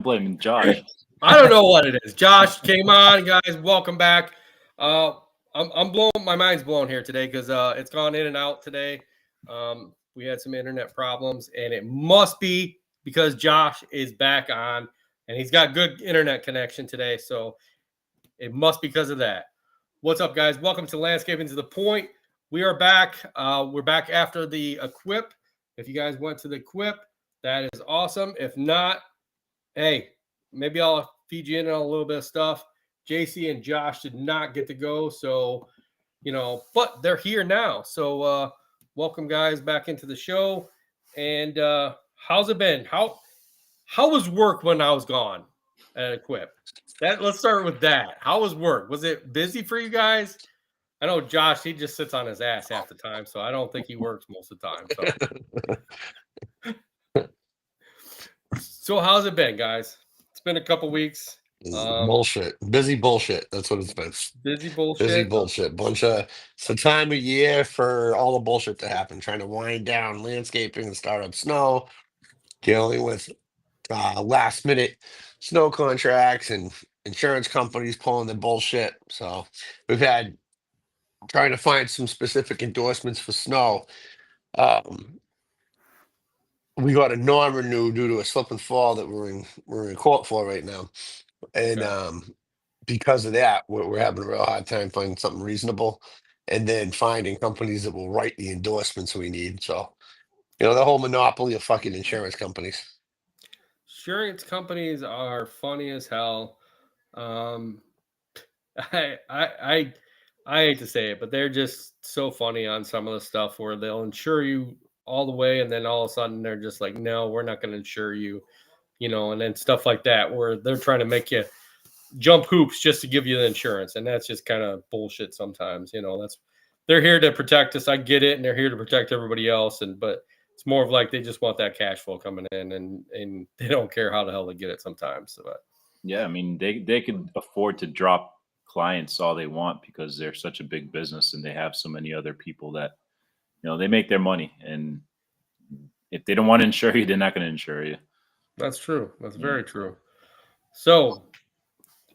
blaming Josh. I don't know what it is. Josh came on, guys. Welcome back. I'm blown. My mind's blown here today because it's gone in and out today. We had some internet problems, and it must be because Josh is back on, and he's got good internet connection today. So it must be because of that. What's up, guys? Welcome to Landscaping to the Point. We are back. We're back after the Equip. If you guys went to the Equip, that is awesome. If not, hey, maybe I'll feed you in on a little bit of stuff. JC and Josh did not get to go, so but they're here now. So welcome, guys, back into the show. And how's it been? How was work when I was gone at Equip? Let's start with that. How was work? Was it busy for you guys? I know Josh, he just sits on his ass half the time, so I don't think he works most of the time. So how's it been, guys? It's been a couple weeks. Bullshit. Busy bullshit. That's what it's been. Busy bullshit. Busy bullshit. It's a time of year for all the bullshit to happen. Trying to wind down landscaping and start up snow, dealing with last minute snow contracts and insurance companies pulling their bullshit. So we've had trying to find some specific endorsements for snow. We got a non-renew due to a slip and fall that we're in court for right now, and because of that, we're having a real hard time finding something reasonable, and then finding companies that will write the endorsements we need. So, the whole monopoly of fucking insurance companies. Insurance companies are funny as hell. I hate to say it, but they're just so funny on some of the stuff where they'll insure you all the way, and then all of a sudden they're just like, no, we're not going to insure you, and then stuff like that where they're trying to make you jump hoops just to give you the insurance, and that's just kind of bullshit sometimes. They're here to protect us. I get it, and they're here to protect everybody else, but it's more of like they just want that cash flow coming in, and they don't care how the hell they get it sometimes. So, yeah, I mean they could afford to drop clients all they want because they're such a big business and they have so many other people that they make their money, and if they don't want to insure you, they're not going to insure you. That's true. That's very true. So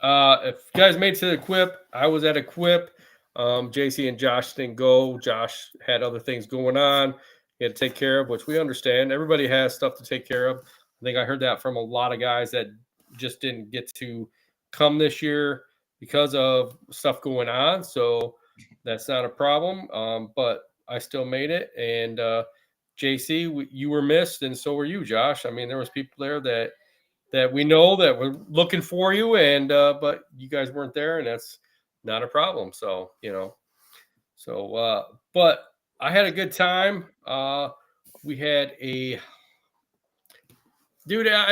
if you guys made it to the Equip, I was at Equip. JC and Josh didn't go. Josh had other things going on he had to take care of, which we understand. Everybody has stuff to take care of. I think I heard that from a lot of guys that just didn't get to come this year because of stuff going on. So that's not a problem. But I still made it. And JC, you were missed, and so were you, Josh. I mean, there was people there that we know that were looking for you, and but you guys weren't there, and that's not a problem. So but I had a good time. We had I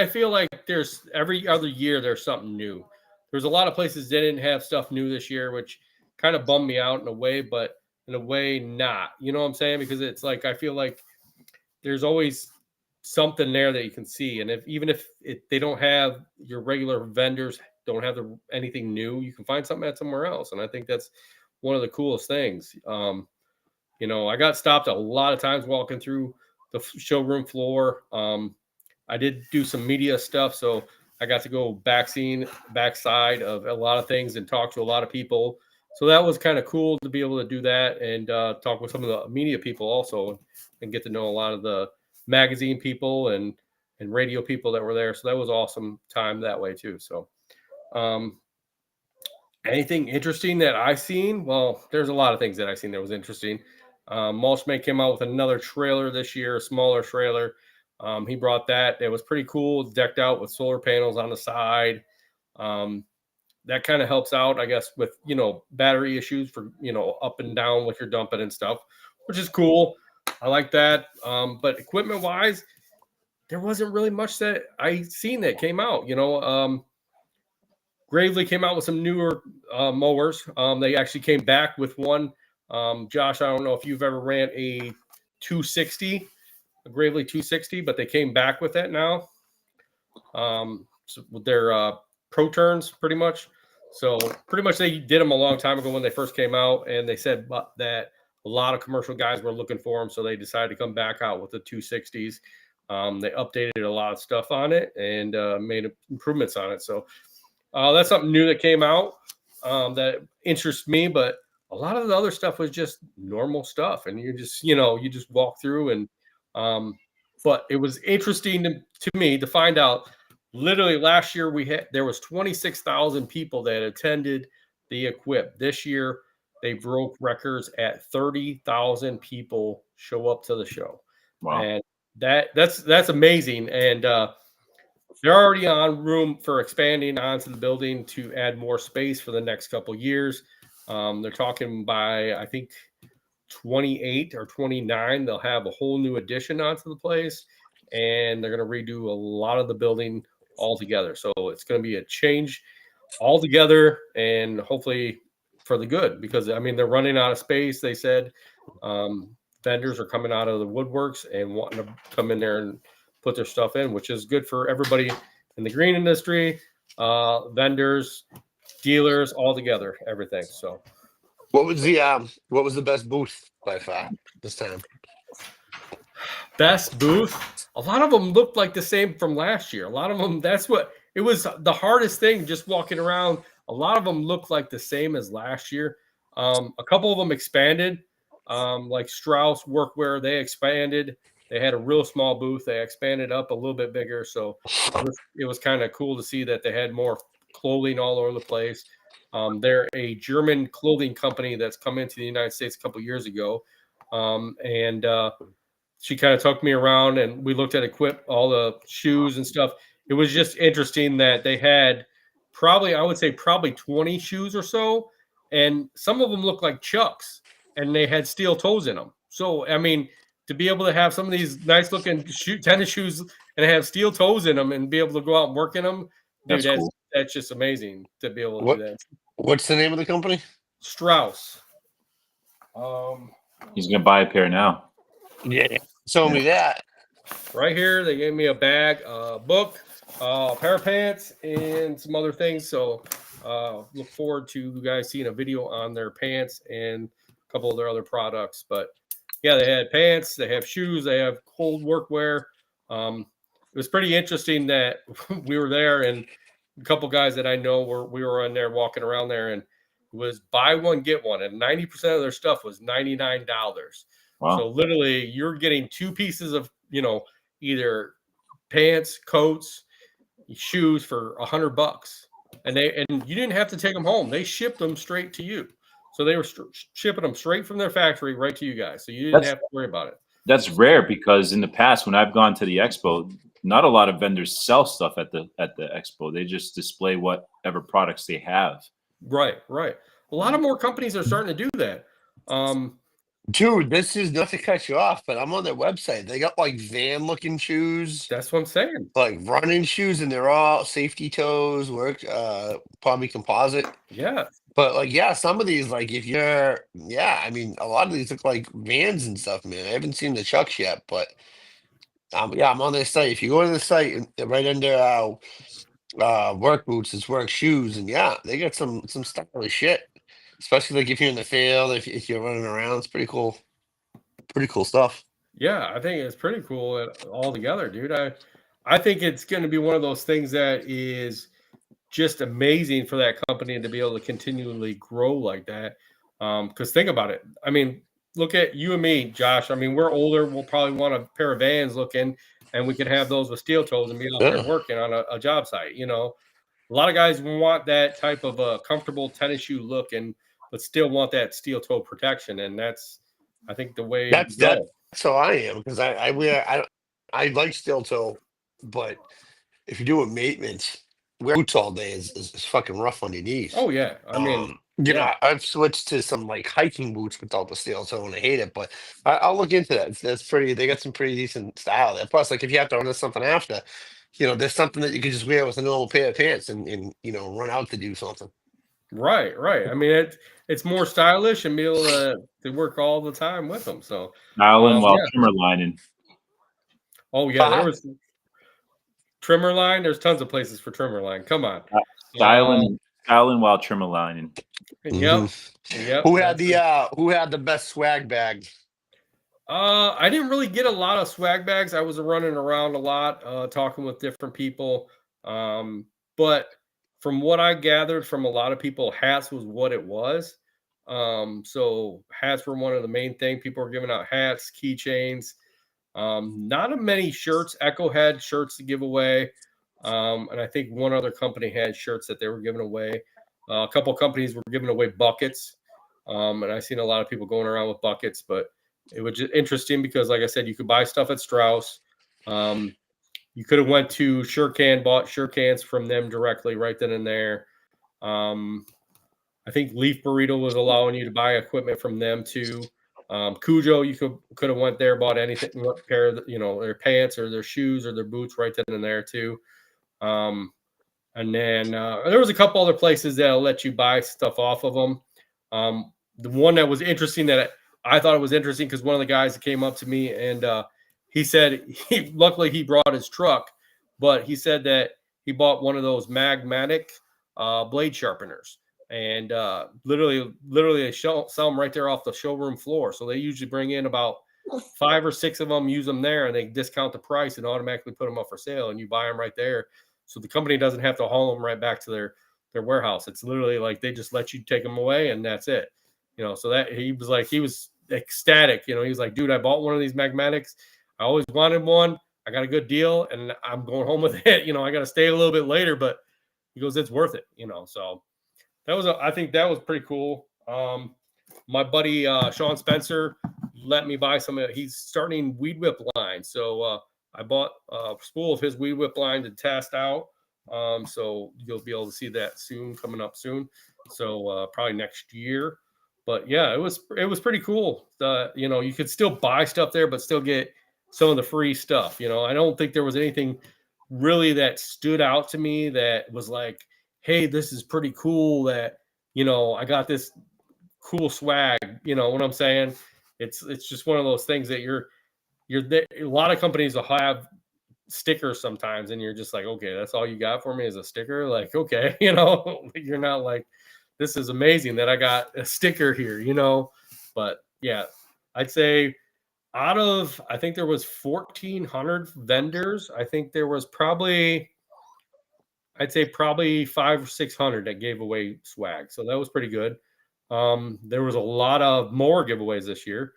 feel like there's every other year there's something new. There's a lot of places that didn't have stuff new this year, which kind of bummed me out in a way, but in a way not. You know what I'm saying? Because it's like I feel like there's always something there that you can see, and even if they don't have your regular vendors, don't have anything new, you can find something at somewhere else, and I think that's one of the coolest things. I got stopped a lot of times walking through the showroom floor. I did do some media stuff, so I got to go backside of a lot of things and talk to a lot of people. So that was kind of cool to be able to do that and talk with some of the media people also and get to know a lot of the magazine people and radio people that were there. So that was awesome time that way too. So anything interesting that I've seen? Well, there's a lot of things that I've seen that was interesting. Mulchmate came out with another trailer this year, a smaller trailer. He brought that. It was pretty cool, decked out with solar panels on the side. That kind of helps out, I guess, with, battery issues for, up and down what you're dumping and stuff, which is cool. I like that. But equipment wise, there wasn't really much that I seen that came out, Gravely came out with some newer mowers. They actually came back with one. Josh, I don't know if you've ever ran a 260, a Gravely 260, but they came back with that now. So they're Pro Turns pretty much. So pretty much they did them a long time ago when they first came out, and they said that a lot of commercial guys were looking for them, so they decided to come back out with the 260s. They updated a lot of stuff on it and made improvements on it. So that's something new that came out that interests me. But a lot of the other stuff was just normal stuff, and you just walk through and. But it was interesting to me to find out. Literally last year there was 26,000 people that attended the Equip. This year they broke records at 30,000 people show up to the show. Wow. And that's amazing. And they're already on room for expanding onto the building to add more space for the next couple years. They're talking by, I think, 28 or 29, they'll have a whole new addition onto the place, and they're going to redo a lot of the building altogether. So it's going to be a change altogether, and hopefully for the good, because I mean they're running out of space. They said vendors are coming out of the woodworks and wanting to come in there and put their stuff in, which is good for everybody in the green industry, vendors, dealers, all together, everything. So. What was the best booth by far this time? Best booth. A lot of them looked like the same from last year. A lot of them, that's what it was the hardest thing just walking around. A lot of them looked like the same as last year. A couple of them expanded, like Strauss Workwear, they expanded. They had a real small booth. They expanded up a little bit bigger. So it was kind of cool to see that they had more clothing all over the place. They're a German clothing company that's come into the United States a couple years ago. And she kind of took me around and we looked at all the shoes and stuff. It was just interesting that they had probably 20 shoes or so. And some of them looked like Chucks and they had steel toes in them. So, I mean, to be able to have some of these nice looking tennis shoes and have steel toes in them and be able to go out and work in them, dude, Cool. that's just amazing to be able to do that. What's the name of the company? Strauss. He's gonna buy a pair now. Yeah, show me that. Right here, they gave me a bag, a book, a pair of pants, and some other things. So look forward to you guys seeing a video on their pants and a couple of their other products. But yeah, they had pants, they have shoes, they have cold workwear. It was pretty interesting that we were there and a couple guys that I know we were in there walking around there, and it was buy one get one, and 90% of their stuff was $99. Wow. So literally, you're getting two pieces of either pants, coats, shoes for $100, and you didn't have to take them home. They shipped them straight to you, so they were shipping them straight from their factory right to you guys. So you didn't have to worry about it. That's rare because in the past, when I've gone to the expo, not a lot of vendors sell stuff at the expo. They just display whatever products they have. Right. A lot of more companies are starting to do that. Dude, this is not to cut you off, but I'm on their website. They got like van looking shoes, That's what I'm saying. like running shoes, and they're all safety toes, probably composite. Yeah. But like, yeah, some of these, like I mean, a lot of these look like vans and stuff, man. I haven't seen the Chucks yet, but yeah, I'm on their site. If you go to the site and right under work boots, it's work shoes, and yeah, they got some stylish shit. Especially like if you're in the field, if you're running around, it's pretty cool. Pretty cool stuff. Yeah, I think it's pretty cool all together, dude. I think it's going to be one of those things that is just amazing for that company to be able to continually grow like that. Because think about it. I mean, look at you and me, Josh. I mean, we're older. We'll probably want a pair of Vans looking, and we could have those with steel toes and be out there working on a job site. A lot of guys want that type of a comfortable tennis shoe look, but still want that steel toe protection. And that's, I think, the way that's how I am, because I like steel toe, but if you're doing maintenance, wear boots all day is fucking rough on your knees. Oh yeah, I mean, I've switched to some like hiking boots without the steel toe, and I hate it. But I'll look into that. That's pretty. They got some pretty decent style there. Plus, like if you have to run something after, there's something that you can just wear with a normal pair of pants and run out to do something. Right. I mean, it's more stylish and be able to work all the time with them. So Styling while trimmer lining. Oh yeah, there was trimmer line. There's tons of places for trimmer line. Come on, styling while trimmer lining. Yep. Who had the best swag bag? I didn't really get a lot of swag bags. I was running around a lot, talking with different people. But from what I gathered from a lot of people, hats was what it was. So hats were one of the main thing. People were giving out hats, keychains. Not many shirts. Echo had shirts to give away. And I think one other company had shirts that they were giving away. A couple companies were giving away buckets. And I seen a lot of people going around with buckets, but it was just interesting because, like I said, you could buy stuff at Strauss. You could have went to Surecan, bought Surecans from them directly right then and there. I think Leaf Burrito was allowing you to buy equipment from them too. Cujo, you could have went there, bought anything, what pair of, their pants or their shoes or their boots right then and there too. And then there was a couple other places that'll let you buy stuff off of them. The one that was interesting that I thought it was interesting because one of the guys that came up to me and he said luckily he brought his truck, but he said that he bought one of those Magmatic blade sharpeners. And literally they sell them right there off the showroom floor. So they usually bring in about 5 or 6 of them, use them there, and they discount the price and automatically put them up for sale. And you buy them right there. So the company doesn't have to haul them right back to their warehouse. It's literally like they just let you take them away and that's it. So that he was ecstatic. He was like, dude, I bought one of these Magmatics. I always wanted one. I got a good deal and I'm going home with it. I got to stay a little bit later, but he goes, it's worth it. So I think that was pretty cool. My buddy, Sean Spencer let me buy some. He's starting Weed Whip line. So, I bought a spool of his Weed Whip line to test out. So you'll be able to see that coming up soon. So, probably next year. But yeah, it was pretty cool. You could still buy stuff there, but still get some of the free stuff. I don't think there was anything really that stood out to me that was like, hey, this is pretty cool that, I got this cool swag. You know what I'm saying? It's just one of those things that you're there. A lot of companies will have stickers sometimes and you're just like, okay, that's all you got for me is a sticker. Like, okay, you're not like, this is amazing that I got a sticker here, but yeah, I'd say I think there was 1,400 vendors. I think there was probably 500 or 600 that gave away swag. So that was pretty good. There was a lot of more giveaways this year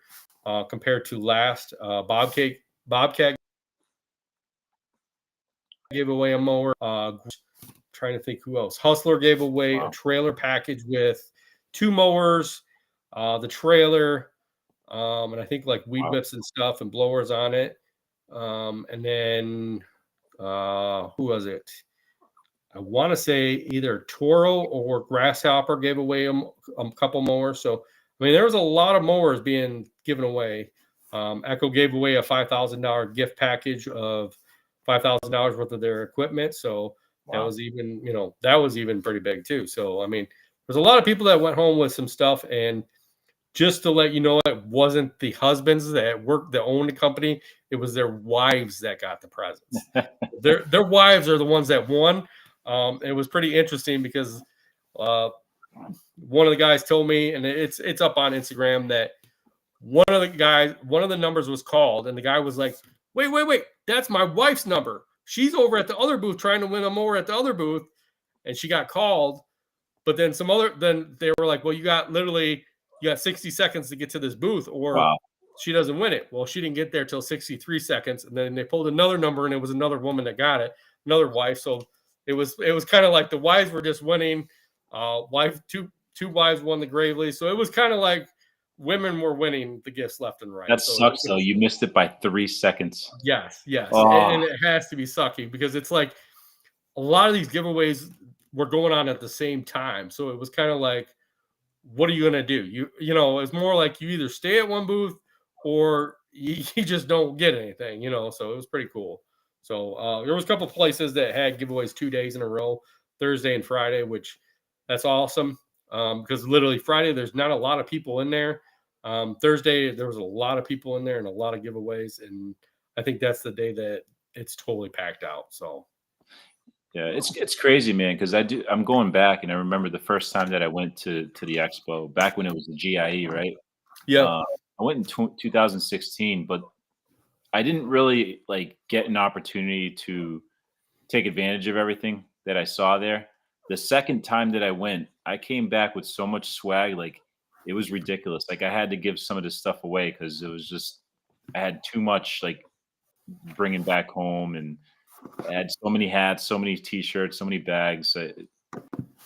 compared to last. Bobcat gave away a mower. Trying to think who else. Hustler gave away a trailer package with 2 mowers, the trailer, and I think like weed whips and stuff and blowers on it. And then who was it? I want to say either Toro or Grasshopper gave away a couple mowers. So, I mean, there was a lot of mowers being given away. Echo gave away a $5,000 gift package of $5,000 worth of their equipment. So that was even pretty big too. So, I mean, there's a lot of people that went home with some stuff. And just to let you know, it wasn't the husbands that owned the company. It was their wives that got the presents. Their wives are the ones that won. It was pretty interesting because one of the guys told me, and it's up on Instagram, that one of the numbers was called, and the guy was like, wait, that's my wife's number. She's over at the other booth trying to win a mower at the other booth, and she got called. But then then they were like, well, you got 60 seconds to get to this booth, or she doesn't win it. Well, she didn't get there till 63 seconds, and then they pulled another number, and it was another woman that got it, another wife. So it was kind of like the wives were just winning. Two wives won the Gravely. So it was kind of like women were winning the gifts left and right. That sucks though. You missed it by 3 seconds. Yes. And it has to be sucky because it's like a lot of these giveaways were going on at the same time. So it was kind of like, what are you going to do? It's more like you either stay at one booth or you just don't get anything, so it was pretty cool. So there was a couple of places that had giveaways 2 days in a row, Thursday and Friday, which that's awesome. Because literally Friday, there's not a lot of people in there. Thursday, there was a lot of people in there and a lot of giveaways. And I think that's the day that it's totally packed out. So. Yeah, it's crazy, man, because I'm going back and I remember the first time that I went to the expo back when it was the GIE, right? Yeah. I went in 2016, but I didn't really like get an opportunity to take advantage of everything that I saw there. The second time that I went, I came back with so much swag, like it was ridiculous. Like I had to give some of this stuff away because it was just I had too much like bringing back home, and I had so many hats, so many t-shirts, so many bags.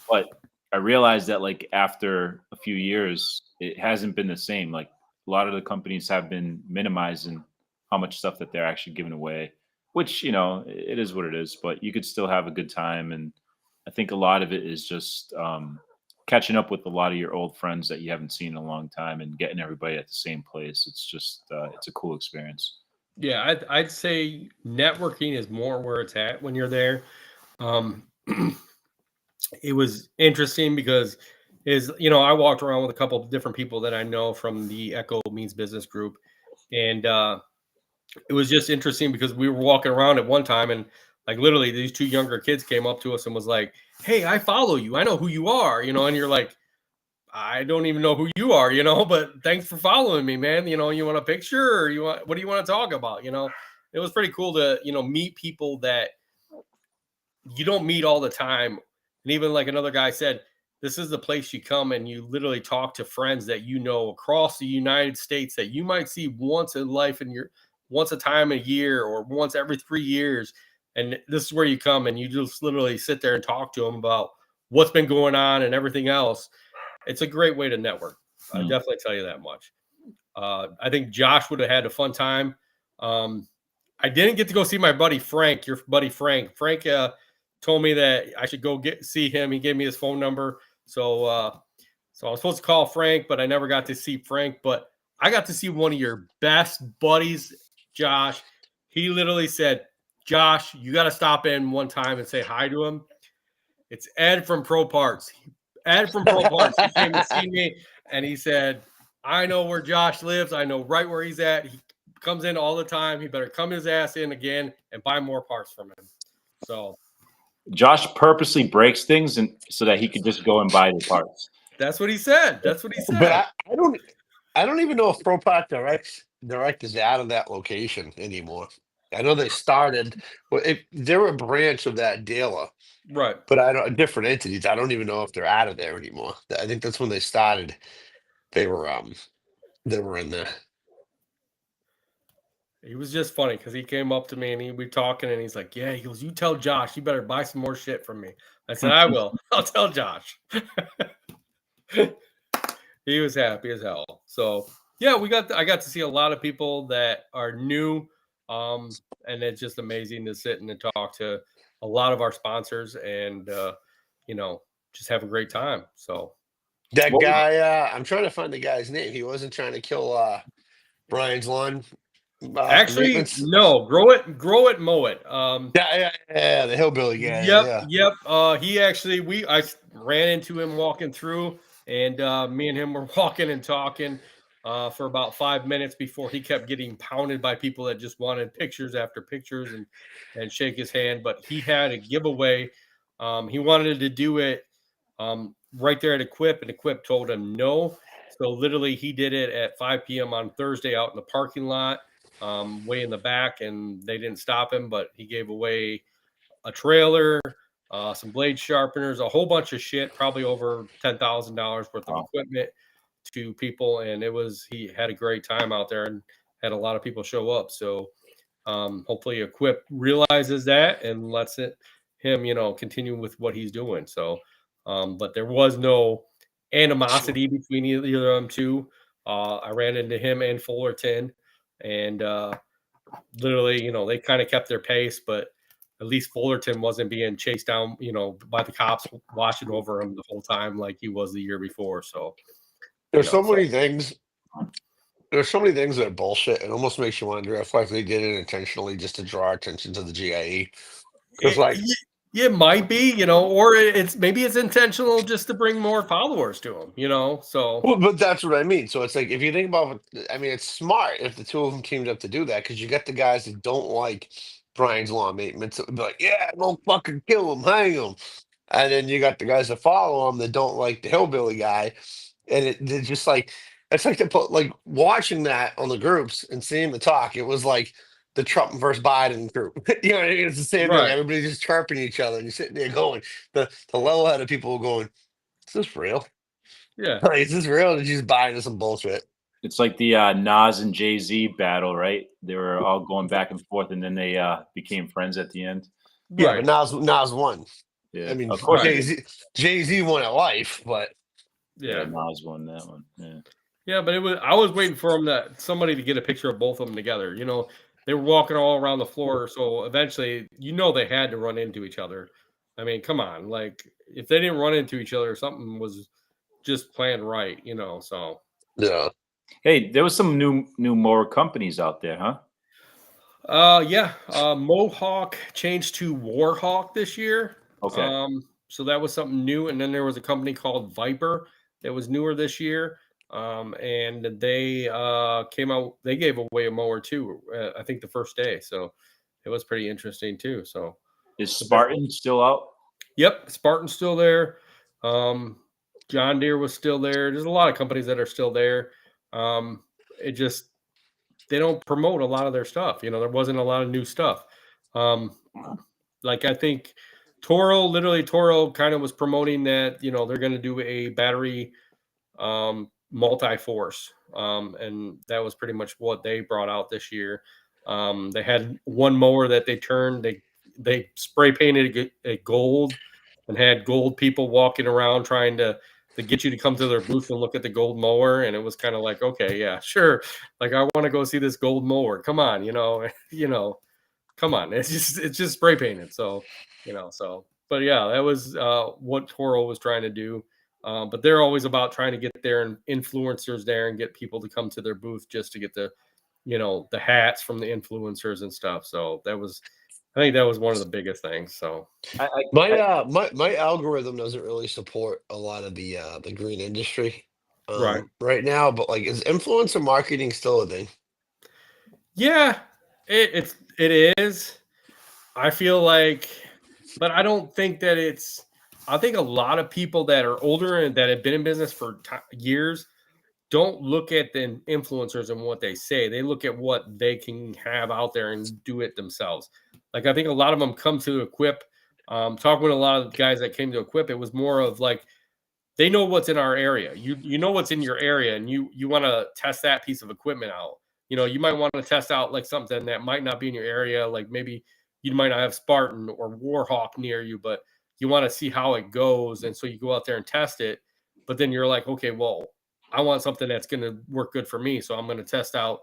But I realized that like after a few years, it hasn't been the same. Like a lot of the companies have been minimizing how much stuff that they're actually giving away, which, it is what it is, but you could still have a good time. And I think a lot of it is just catching up with a lot of your old friends that you haven't seen in a long time and getting everybody at the same place. It's just, it's a cool experience. Yeah, I'd say networking is more where it's at when you're there. Um, it was interesting because I walked around with a couple of different people that I know from the Echo Means Business group, and it was just interesting because we were walking around at one time, and like literally these two younger kids came up to us and was like, "Hey, I follow you. I know who you are," and you're like, "I don't even know who you are, but thanks for following me, man. You want a picture or what do you want to talk about? It was pretty cool to, meet people that you don't meet all the time. And even like another guy said, this is the place you come and you literally talk to friends that you know across the United States that you might see once in life and once a time a year or once every 3 years. And this is where you come and you just literally sit there and talk to them about what's been going on and everything else. It's a great way to network. I definitely tell you that much. I think Josh would have had a fun time. I didn't get to go see my buddy Frank, your buddy Frank. Frank told me that I should go see him. He gave me his phone number. So I was supposed to call Frank, but I never got to see Frank. But I got to see one of your best buddies, Josh. He literally said, "Josh, you got to stop in one time and say hi to him." It's Ed from Pro Parts. Ed from Pro Parts. He came to see me, and he said, "I know where Josh lives. I know right where he's at. He comes in all the time. He better come his ass in again and buy more parts from him." So Josh purposely breaks things and so that he could just go and buy the parts. that's what he said. That's what he said. But I don't even know if Pro Park Direct is out of that location anymore. I know they started, well, they're a branch of that dealer, Right. but I don't different entities. I don't even know if they're out of there anymore. I think that's when they started. They were in there. He was just funny because he came up to me and we talking and he's like, "Yeah," he goes, "You tell Josh, you better buy some more shit from me." I said, "I will. I'll tell Josh." He was happy as hell. So yeah, I got to see a lot of people that are new. And it's just amazing to sit and talk to a lot of our sponsors and just have a great time. So That guy, I'm trying to find the guy's name. He wasn't trying to kill Brian's lawn. actually, maintenance? no, grow it, mow it. Yeah, the hillbilly guy. Yep, Yeah. yep. He actually, I ran into him walking through, and me and him were walking and talking for about 5 minutes before he kept getting pounded by people that just wanted pictures after pictures and shake his hand. But he had a giveaway. He wanted to do it right there at Equip, and Equip told him no. So literally, he did it at 5 p.m. on Thursday out in the parking lot, way in the back, and they didn't stop him. But he gave away a trailer, some blade sharpeners, a whole bunch of shit, probably over $10,000 worth of equipment to people. And he had a great time out there and had a lot of people show up. So hopefully Equip realizes that and lets him, continue with what he's doing. So, but there was no animosity between either of them two. I ran into him and Fullerton, and literally, they kind of kept their pace, but at least Fullerton wasn't being chased down, by the cops watching over him the whole time like he was the year before. So There's so many things. There's so many things that are bullshit. It almost makes you wonder if like they did it intentionally just to draw attention to the GIE. Because it might be, or maybe it's intentional just to bring more followers to him, so. Well, but that's what I mean. So it's like, if you think about it's smart if the two of them teamed up to do that, because you get the guys that don't like Brian's lawn maintenance that would be like, yeah, don't fucking kill him, hang him. And then you got the guys that follow him that don't like the hillbilly guy. And they're just like, It's like like watching that on the groups and seeing the talk. It was like the Trump versus Biden group. You know what I mean? It's the same thing. Right. Everybody's just chirping each other, and you're sitting there going, the level headed people were going, "Is this real? Yeah. Like, is this real? Or did you just buy into some bullshit?" It's like the Nas and Jay Z battle, right? They were all going back and forth, and then they became friends at the end. Yeah, but Right. Nas won. I Yeah, mean, of course. Right. Jay Z won at life, but Yeah, Yeah. Nas won that one. Yeah. Yeah, but I was waiting for somebody to get a picture of both of them together. They were walking all around the floor, so eventually, they had to run into each other. I mean, come on, like if they didn't run into each other, something was just planned right. So yeah. Hey, there was some new more companies out there, huh? yeah, Mohawk changed to Warhawk this year. Okay. So that was something new, and then there was a company called Viper that was newer this year. And they came out. They gave away a mower too. I think the first day, so it was pretty interesting too. So, Is but there- Spartan still out? yep, Spartan's still there. Um, John Deere was still there. There's a lot of companies that are still there. It just they don't promote a lot of their stuff. There wasn't a lot of new stuff. Um, like I think Toro kind of was promoting that, they're going to do a battery multi-force. And that was pretty much what they brought out this year. They had one mower that they turned, they spray painted it gold and had gold people walking around trying to get you to come to their booth and look at the gold mower. And it was kind of like, okay, yeah, sure. Like I want to go see this gold mower. Come on, come on. It's just spray painted. So, but yeah, that was what Toro was trying to do. But they're always about trying to get their influencers there and get people to come to their booth just to get the hats from the influencers and stuff. So I think that was one of the biggest things. So I, My algorithm doesn't really support a lot of the green industry right. right now, but like, is influencer marketing still a thing? Yeah, it is. I feel like, but I don't think that it's. I think a lot of people that are older and that have been in business for years don't look at the influencers and what they say. They look at what they can have out there and do it themselves. Like I think a lot of them come to Equip. Talking with a lot of guys that came to Equip, it was more of like they know what's in our area. You know what's in your area, and you want to test that piece of equipment out. You might want to test out like something that might not be in your area. Like maybe you might not have Spartan or Warhawk near you, but you want to see how it goes, and so you go out there and test it. But then you're like, okay, well, I want something that's going to work good for me, so I'm going to test out,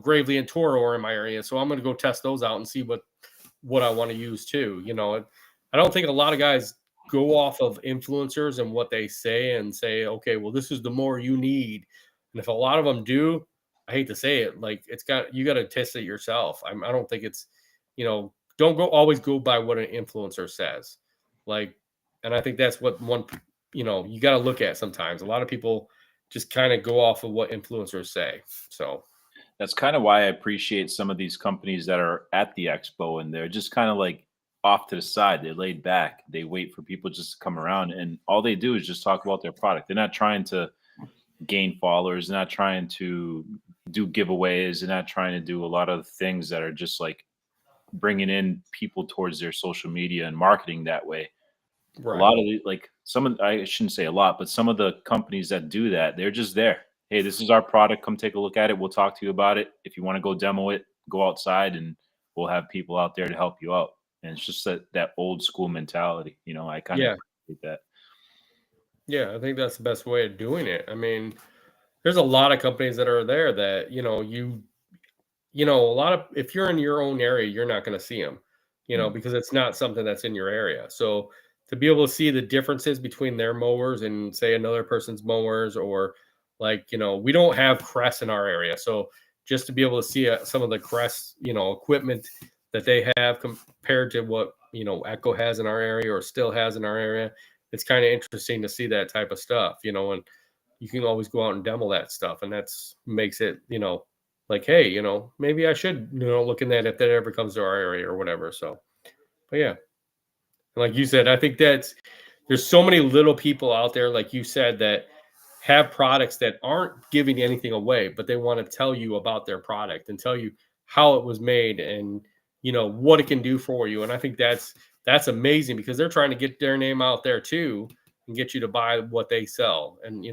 Gravely and Toro are in my area, so I'm going to go test those out and see what I want to use too. I don't think a lot of guys go off of influencers and what they say and say, okay, well, this is the more you need. And if a lot of them do, I hate to say it, like you got to test it yourself. I don't think it's, don't always go by what an influencer says. Like, and I think that's what you got to look at sometimes. A lot of people just kind of go off of what influencers say. So that's kind of why I appreciate some of these companies that are at the expo and they're just kind of like off to the side. They're laid back. They wait for people just to come around, and all they do is just talk about their product. They're not trying to gain followers. They're not trying to do giveaways. They're not trying to do a lot of things that are just like bringing in people towards their social media and marketing that way. right. A lot of I shouldn't say a lot, but some of the companies that do that, they're just there. Hey, this is our product. Come take a look at it. We'll talk to you about it. If you want to go demo it, go outside and we'll have people out there to help you out. And it's just that old school mentality. I kind of appreciate that. Yeah, I think that's the best way of doing it. I mean, there's a lot of companies that are there that, a lot of, if you're in your own area, you're not going to see them, because it's not something that's in your area. So to be able to see the differences between their mowers and say another person's mowers, or like, we don't have Crest in our area. So just to be able to see some of the Crest, equipment that they have compared to what, Echo has in our area or still has in our area, it's kind of interesting to see that type of stuff, and you can always go out and demo that stuff. And that's makes it, like, hey, maybe I should, look in that if that ever comes to our area or whatever. So, but yeah. And like you said, I think there's so many little people out there, like you said, that have products that aren't giving anything away, but they want to tell you about their product and tell you how it was made and what it can do for you. And I think that's amazing because they're trying to get their name out there too and get you to buy what they sell. And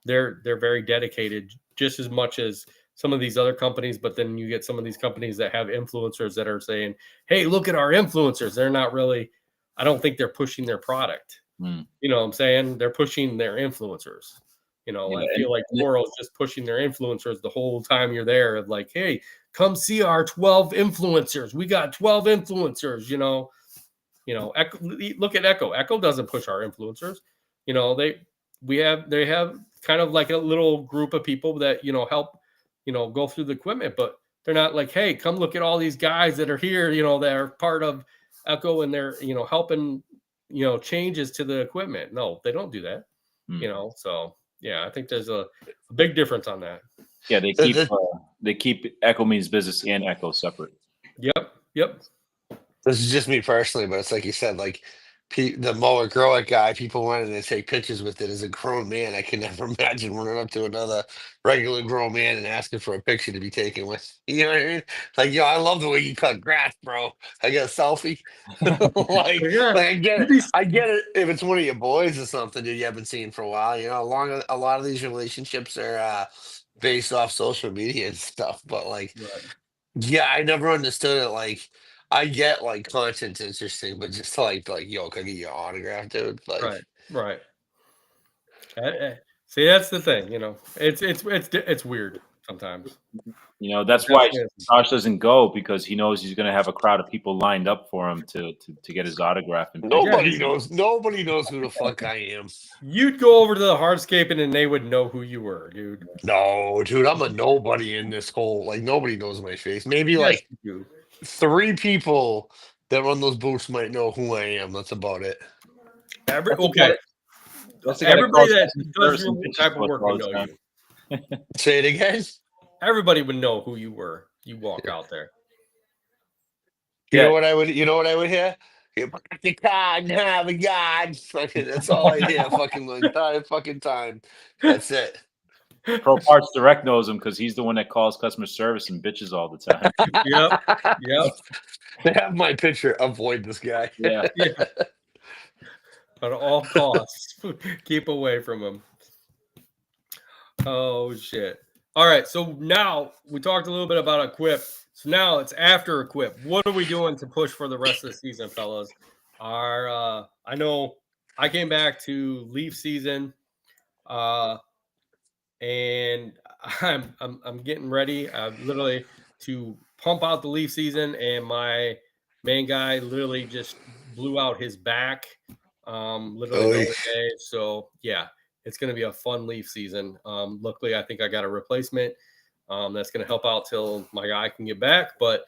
they're very dedicated just as much as some of these other companies, but then you get some of these companies that have influencers that are saying, hey, look at our influencers. They're not really, I don't think they're pushing their product. You know what I'm saying? They're pushing their influencers. I feel like Toro's just pushing their influencers the whole time you're there. Like, hey, come see our 12 influencers. We got 12 influencers, Echo, look at Echo. Echo doesn't push our influencers. They have kind of like a little group of people that, help, go through the equipment, but they're not like, hey, come look at all these guys that are here, that are part of Echo and they're, helping, changes to the equipment. No, they don't do that, so yeah, I think there's a big difference on that. Yeah, they keep Echo Means Business and Echo separate. Yep. This is just me personally, but it's like you said, like the mower grower guy, people wanting to take pictures with it as a grown man. I can never imagine running up to another regular grown man and asking for a picture to be taken with. You know what I mean? Like, I love the way you cut grass, bro. I get a selfie. like I get it. I get it if it's one of your boys or something that you haven't seen for a while. A lot of these relationships are based off social media and stuff. But like, yeah, I never understood it. Like, I get like content's interesting, but just like yo, can I get your autograph, dude? Like, right. See, that's the thing. It's weird sometimes. That's why Josh doesn't go, because he knows he's going to have a crowd of people lined up for him to get his autograph. And nobody knows who the fuck I am. You'd go over to the hardscaping and they would know who you were, dude. No, dude, I'm a nobody in this whole. Like, nobody knows my face. Maybe like 3 people that run those booths might know who I am. That's about it. Everybody that does your type of work would know you. Say it again. Everybody would know who you were. You walk out there. You know what I would hear? The card, have a god. Fucking, that's all I hear. Fucking the entire fucking time. That's it. Pro Parts Direct knows him because he's the one that calls customer service and bitches all the time. Yep. They have my picture. Avoid this guy. Yeah. At all costs, keep away from him. Oh shit! All right, so now we talked a little bit about Equip. So now it's after Equip. What are we doing to push for the rest of the season, fellas? I know I came back to leaf season. And I'm getting ready literally to pump out the leaf season, and my main guy literally just blew out his back literally the other day. So yeah, it's going to be a fun leaf season. Luckily, I think I got a replacement that's going to help out till my guy can get back, but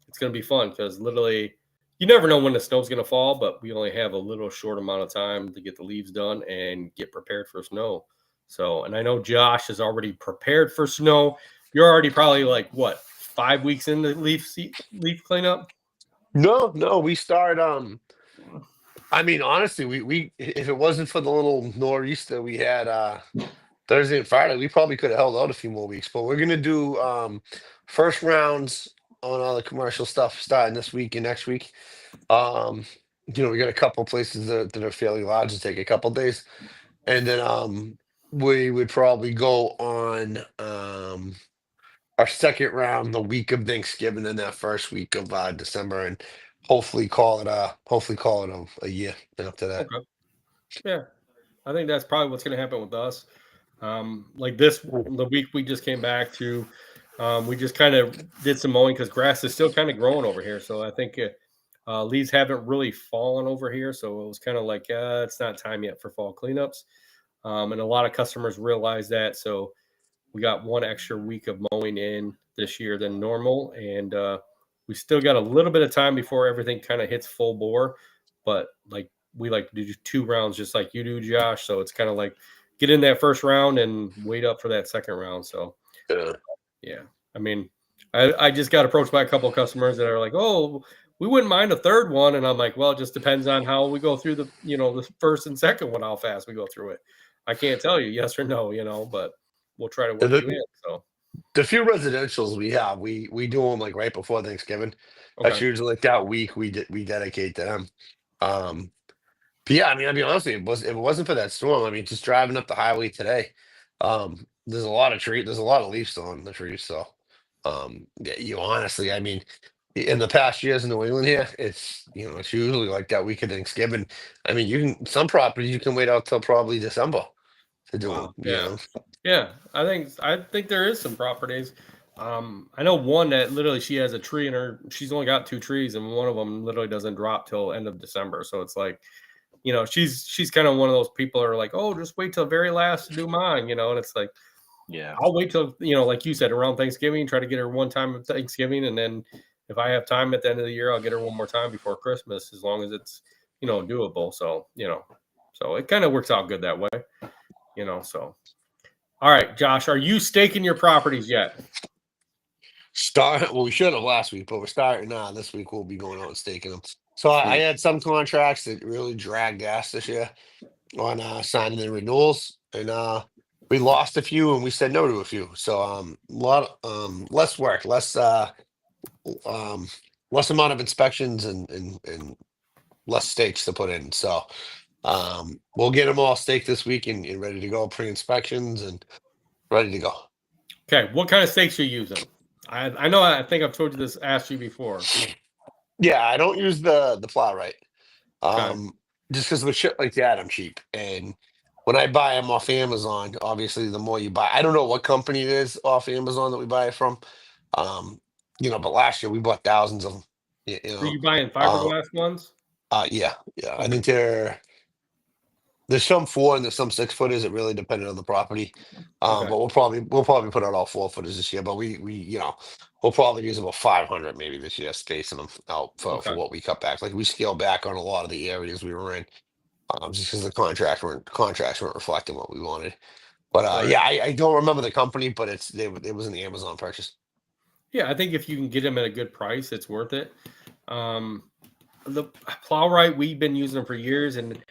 it's going to be fun because literally you never know when the snow's going to fall, but we only have a little short amount of time to get the leaves done and get prepared for snow. So, and I know Josh is already prepared for snow. You're already probably like, what, 5 weeks into leaf cleanup? No, we start. I mean, honestly, we if it wasn't for the little nor'easter we had Thursday and Friday, we probably could have held out a few more weeks. But we're gonna do first rounds on all the commercial stuff starting this week and next week. We got a couple places that are fairly large to take a couple days, and then we would probably go on our second round the week of Thanksgiving and that first week of December, and hopefully call it a year after that. Okay. Yeah, I think that's probably what's going to happen with us. Like the week we just came back to, we just kind of did some mowing because grass is still kind of growing over here. So I think leaves haven't really fallen over here. So it was kind of like, it's not time yet for fall cleanups. And a lot of customers realize that. So we got one extra week of mowing in this year than normal. And we still got a little bit of time before everything kind of hits full bore. But like we like to do 2 rounds just like you do, Josh. So it's kind of like get in that first round and wait up for that second round. So yeah, I mean, I just got approached by a couple of customers that are like, oh, we wouldn't mind a third one. And I'm like, well, it just depends on how we go through the first and second one, how fast we go through it. I can't tell you yes or no, but we'll try to And work you in. So the few residentials we have, we do them like right before Thanksgiving. That's okay, usually like that week we dedicate to them. Um, but yeah, I mean, I'll be honest with you, if it wasn't for that storm, I mean, just driving up the highway today, there's a lot of there's a lot of leaves still on the trees. So, yeah, you honestly, I mean, in the past years in New England here, it's usually like that week of Thanksgiving. I mean, some properties you can wait out till probably December to do wow, them. You yeah, know, yeah. I think there is some properties. I know one that literally she has a tree in her. She's only got 2 trees, and one of them literally doesn't drop till end of December. So it's like, she's kind of one of those people who are like, oh, just wait till very last to do mine, and it's like, Yeah. I'll wait till, like you said, around Thanksgiving, try to get her one time at Thanksgiving. And then if I have time at the end of the year, I'll get her one more time before Christmas, as long as it's, doable. So, so it kind of works out good that way, so. All right, Josh, are you staking your properties yet? well, we should have last week, but we're starting now. This week we'll be going out and staking them. So I Sweet. had some contracts that really dragged ass this year on signing the renewals, and we lost a few, and we said no to a few. So less work, um, less amount of inspections, and less stakes to put in. So we'll get them all staked this week and ready to go, pre-inspections and ready to go. Okay, what kind of stakes are you using? I know, I think I've told you this, asked you before. Yeah, I don't use the plow right. Okay. Just because with shit like that, I'm cheap. And when I buy them off Amazon, obviously the more you buy, I don't know what company it is off Amazon that we buy it from. Um, but last year we bought thousands of them. Are you buying Uh, fiberglass ones? yeah. I Okay. think there's some 4 and there's some 6 footers. It really depended on the property. Okay. But we'll probably put out all 4 footers this year. But we'll probably use about 500 maybe this year, spacing them out for Okay. what we cut back. Like we scaled back on a lot of the areas we were in, just because the contracts weren't reflecting what we wanted. But Right. yeah, I don't remember the company, but it was an Amazon purchase. Yeah, I think if you can get them at a good price, it's worth it. The Plowright, we've been using them for years, and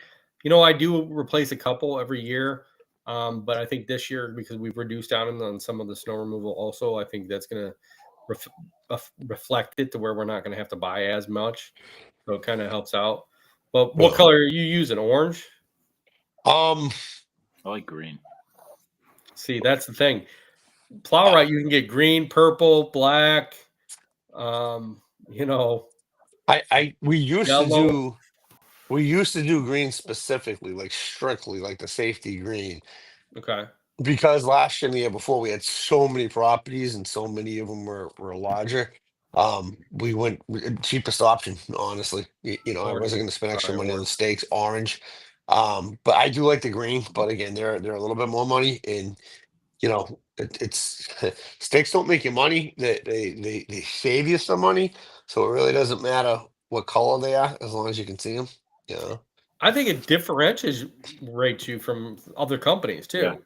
I do replace a couple every year. But I think this year, because we've reduced down on some of the snow removal, also, I think that's going to reflect it to where we're not going to have to buy as much. So it kind of helps out. But what Yeah. color are you using? Orange? Um, I like green. See, that's the thing. Plowright, you can get green, purple, black. Um, you know, we used to Yellow. do green specifically, like strictly like the safety green, Okay. because last year and the year before we had so many properties and so many of them were larger. We went cheapest option, honestly. I Orange. wasn't going to spend extra Sorry, money on the orange. steaks, orange. But I do like the green, but again, they're a little bit more money, and it's steaks don't make you money. They save you some money, so it really doesn't matter what color they are as long as you can see them. I think it differentiates you from other companies Yeah. too.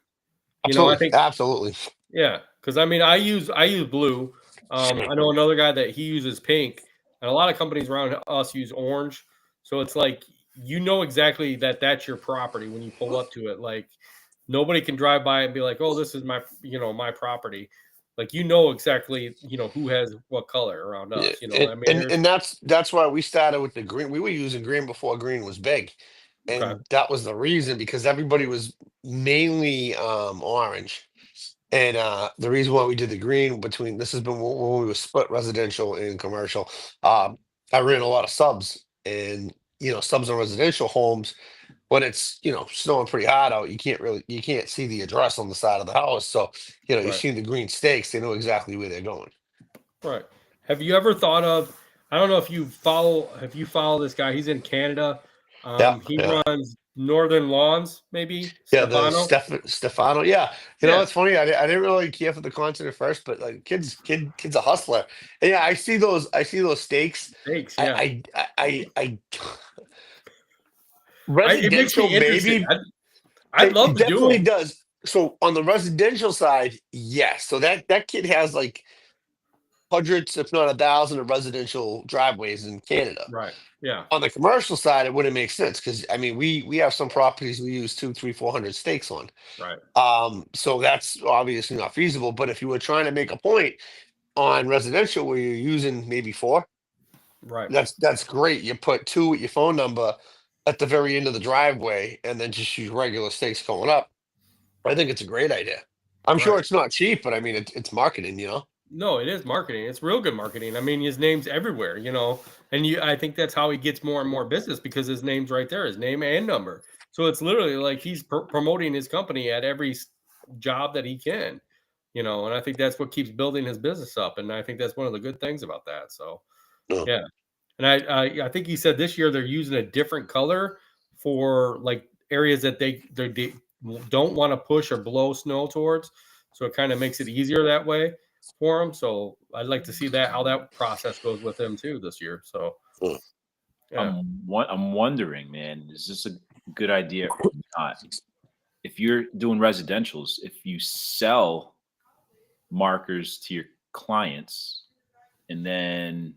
I Absolutely, think, absolutely. yeah, because I mean, I use blue. I know another guy that he uses pink, and a lot of companies around us use orange. So it's like exactly that that's your property when you pull up to it. Like nobody can drive by and be like, "Oh, this is my property." Like exactly who has what color around Yeah, us. and I mean, and, there's and that's why we started with the green. We were using green before green was big, okay, and that was the reason because everybody was mainly orange. And the reason why we did the green between this has been when we were split residential and commercial. I ran a lot of subs, and subs on residential homes. When it's snowing pretty hard out, you can't see the address on the side of the house. So you right. see the green stakes, they know exactly where they're going. Right. Have you ever thought of? I don't know if you follow. If you follow this guy, he's in Canada. Yeah, He yeah. runs Northern Lawns, maybe Yeah, the Stefano. Stefano. Yeah, Yeah, it's funny. I didn't really care for the content at first, but like kid's a hustler. And yeah, I see those. Stakes. thanks. Yeah, I it makes me residential interested. maybe. I'd love It to do definitely them. does. So on the residential side, yes. So that kid has like hundreds, if not 1,000, of residential driveways in Canada. Right. Yeah. On the commercial side, it wouldn't make sense because I mean we have some properties we use 2, 3, 400 stakes on. Right. So that's obviously not feasible. But if you were trying to make a point on residential where you're using maybe 4, Right. that's great. You put 2 with your phone number at the very end of the driveway, and then just use regular stakes going up. I think it's a great idea. I'm sure Right. it's not cheap, but I mean it's marketing, you know. No, it is marketing. It's real good marketing. I mean, his name's everywhere, and I think that's how he gets more and more business because his name's right there, his name and number. So it's literally like he's promoting his company at every job that he can, and I think that's what keeps building his business up. And I think that's one of the good things about that. So, Yeah. yeah. And I think he said this year they're using a different color for like areas that they don't want to push or blow snow towards. So it kind of makes it easier that way for him. So I'd like to see how that process goes with him too this year. So Mm. yeah, I'm wondering, man, is this a good idea or not? If you're doing residentials, if you sell markers to your clients and then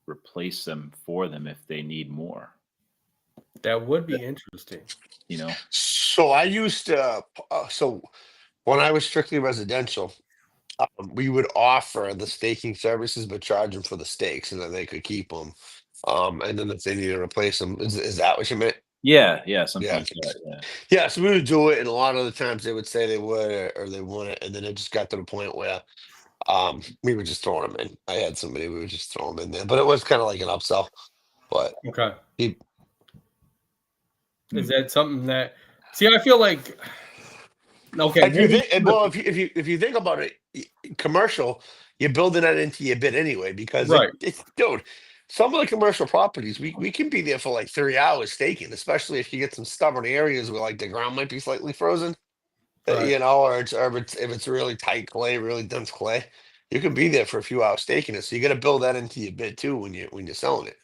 replace them for them if they need more, that would be interesting. So I used to. So when I was strictly residential, we would offer the staking services, but charge them for the stakes, and then they could keep them. And then if they need to replace them, is that what you meant? yeah, something like that. Yeah. Yeah. So we would do it, and a lot of the times they would say they would or they wouldn't, and then it just got to the point where we were just throwing them in. I had somebody we would just throw them in there, but it was kind of like an upsell. But Okay. he, Is that something that I feel like okay. if you think, well, if you think about it, commercial, you're building that into your bid anyway because Right. dude, some of the commercial properties we can be there for like 3 hours staking, especially if you get some stubborn areas where like the ground might be slightly frozen, Right. or if it's really tight clay, really dense clay, you can be there for a few hours staking it. So you got to build that into your bid too when you're selling it.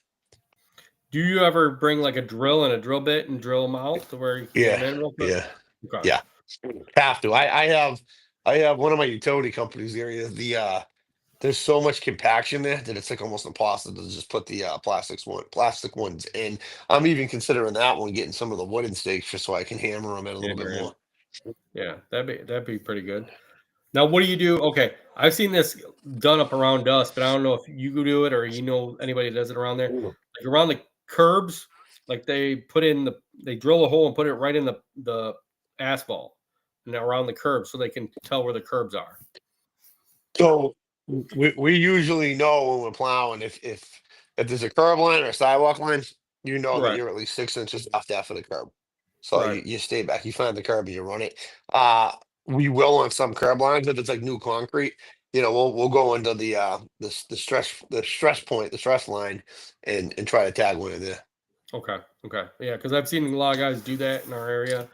Do you ever bring like a drill and a drill bit and drill them out to where you can get them in real quick? Yeah. Okay. Yeah. Have to. I have one of my utility companies area. There's so much compaction there that it's like almost impossible to just put the plastic ones in. I'm even considering that one, getting some of the wooden stakes just so I can hammer them in a little Hammer bit in. more. Yeah, that'd be pretty good. Now, what do you do? Okay, I've seen this done up around us, but I don't know if you do it or anybody that does it around there. Like around the curbs, like they drill a hole and put it right in the asphalt and around the curb so they can tell where the curbs are. So we usually know when we're plowing if there's a curb line or a sidewalk line, you know that Right. you're at least 6 inches off that for the curb. So Right. you stay back, you find the curb and you run it. We will on some curb lines if it's like new concrete. We'll go into the stress point, the stress line, and try to tag one in there. Okay. Yeah, because I've seen a lot of guys do that in our area.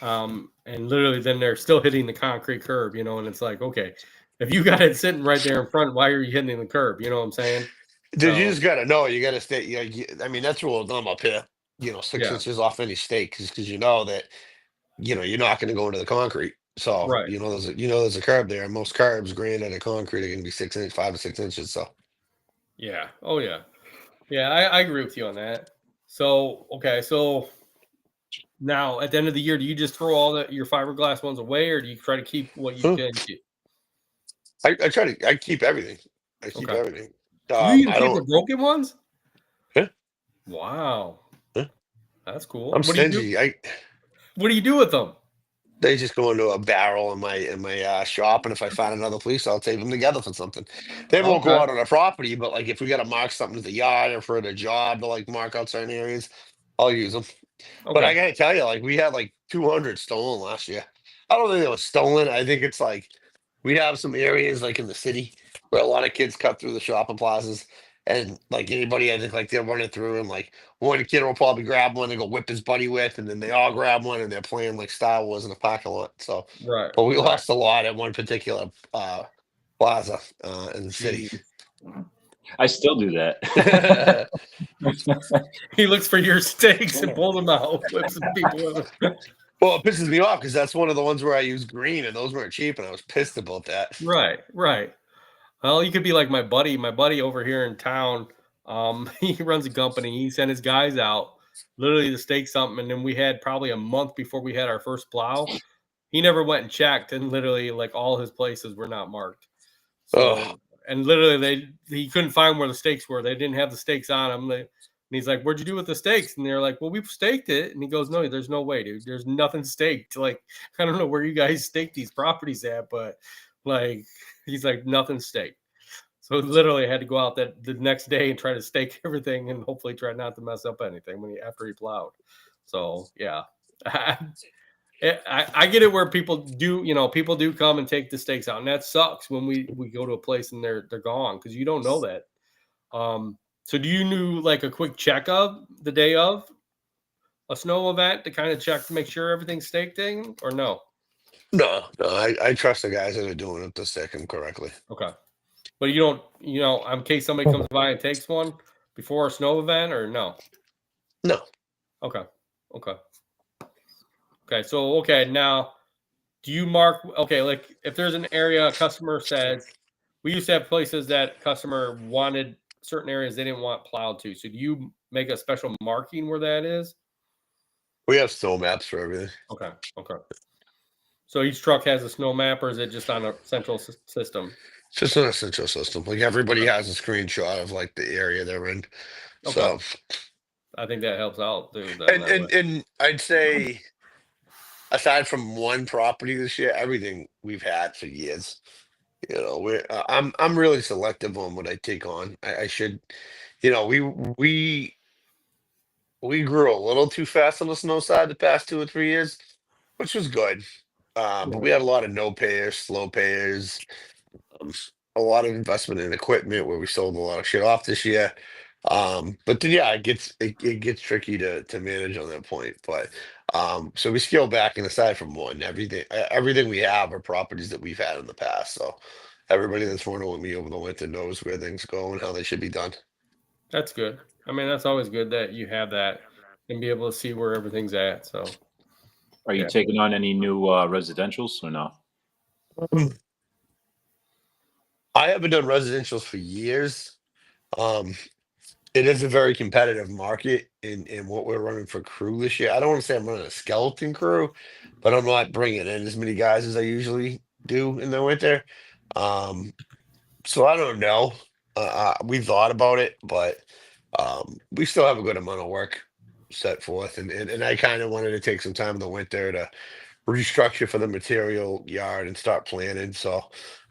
And literally then they're still hitting the concrete curb, and it's like, okay, if you got it sitting right there in front, why are you hitting the curb? You know what I'm saying? Dude, you So, just gotta know. You gotta stay. I mean, that's rule of thumb up here. 6 yeah, inches off any stake, because you know that you're not going to go into the concrete. So right. there's a curb there. And most curbs, granted, of concrete are going to be 5 to 6 inches. So Yeah. Oh yeah. Yeah, I agree with you on that. So okay, so now at the end of the year, do you just throw all your fiberglass ones away, or do you try to keep what you Huh. can keep? I keep everything. I keep Okay. everything. You even I keep the don't. broken ones? Yeah. Wow. Yeah. That's cool. I'm What do you do? stingy. What do you do with them? They just go into a barrel in my shop, and if I find another place, I'll tape them together for something. They won't go Okay. out on a property, but like if we got to mark something to the yard or for the job to like mark out certain areas, I'll use them. But I Okay. gotta tell you, like we had like 200 stolen last year. I don't think it was stolen. I think it's like we have some areas like in the city where a lot of kids cut through the shopping plazas, and like anybody, I think like they're running through, and like one kid will probably grab one and go whip his buddy with, and then they all grab one and they're playing like Star Wars in the parking lot. So, Right. but we Right. lost a lot at one particular plaza in the city. Jeez. I still do that. He looks for your steaks and pulls them out, whips some people with them. Well, it pisses me off because that's one of the ones where I use green, and those weren't cheap, and I was pissed about that. Right. Well, you could be like my buddy. My buddy over here in town, he runs a company. He sent his guys out literally to stake something, and then we had probably a month before we had our first plow. He never went and checked, and literally, like all his places were not marked. Oh, So, and literally, he couldn't find where the stakes were. They didn't have the stakes on them. And he's like, "What'd you do with the stakes?" And they're like, "Well, we staked it." And he goes, "No, there's no way, dude. There's nothing staked. Like, I don't know where you guys stake these properties at, but like, he's like, nothing staked." So literally, I had to go out that the next day and try to stake everything, and hopefully try not to mess up anything after he plowed. So yeah. I get it where people do, people do come and take the stakes out, and that sucks when we go to a place and they're gone because you don't know that. So do you do like a quick check of the day of a snow event to kind of check to make sure everything's staked in, or no? no, I trust the guys that are doing it to stick them correctly. Okay, but you don't, in case somebody comes by and takes one before a snow event, or no? No. Okay, okay. Okay, so now do you mark, okay, like if there's an area a customer says, we used to have places that customer wanted certain areas they didn't want plowed to. So do you make a special marking where that is? We have snow maps for everything. Okay, okay. So each truck has a snow map, or is it just on a central system? It's just an essential system. Like everybody has a screenshot of like the area they're in. Okay. So I think that helps out too. and I'd say aside from one property this year, everything we've had for years. I'm really selective on what I take on. I should, we grew a little too fast on the snow side the past 2 or 3 years, which was good. But we had a lot of no payers, slow payers, um, a lot of investment in equipment where we sold a lot of shit off this year. But then yeah, it gets tricky to manage on that point. But so we scale back, and aside from one, everything we have are properties that we've had in the past. So everybody that's running with me over the winter knows where things go and how they should be done. That's good. I mean, that's always good that you have that and be able to see where everything's at. So Are you Yeah. taking on any new residentials or no? I haven't done residentials for years. Um, it is a very competitive market in what we're running for crew this year. I don't want to say I'm running a skeleton crew, but I'm not bringing in as many guys as I usually do in the winter. Um, so I don't know. We thought about it, but we still have a good amount of work set forth, and I kind of wanted to take some time in the winter to restructure for the material yard and start planning. So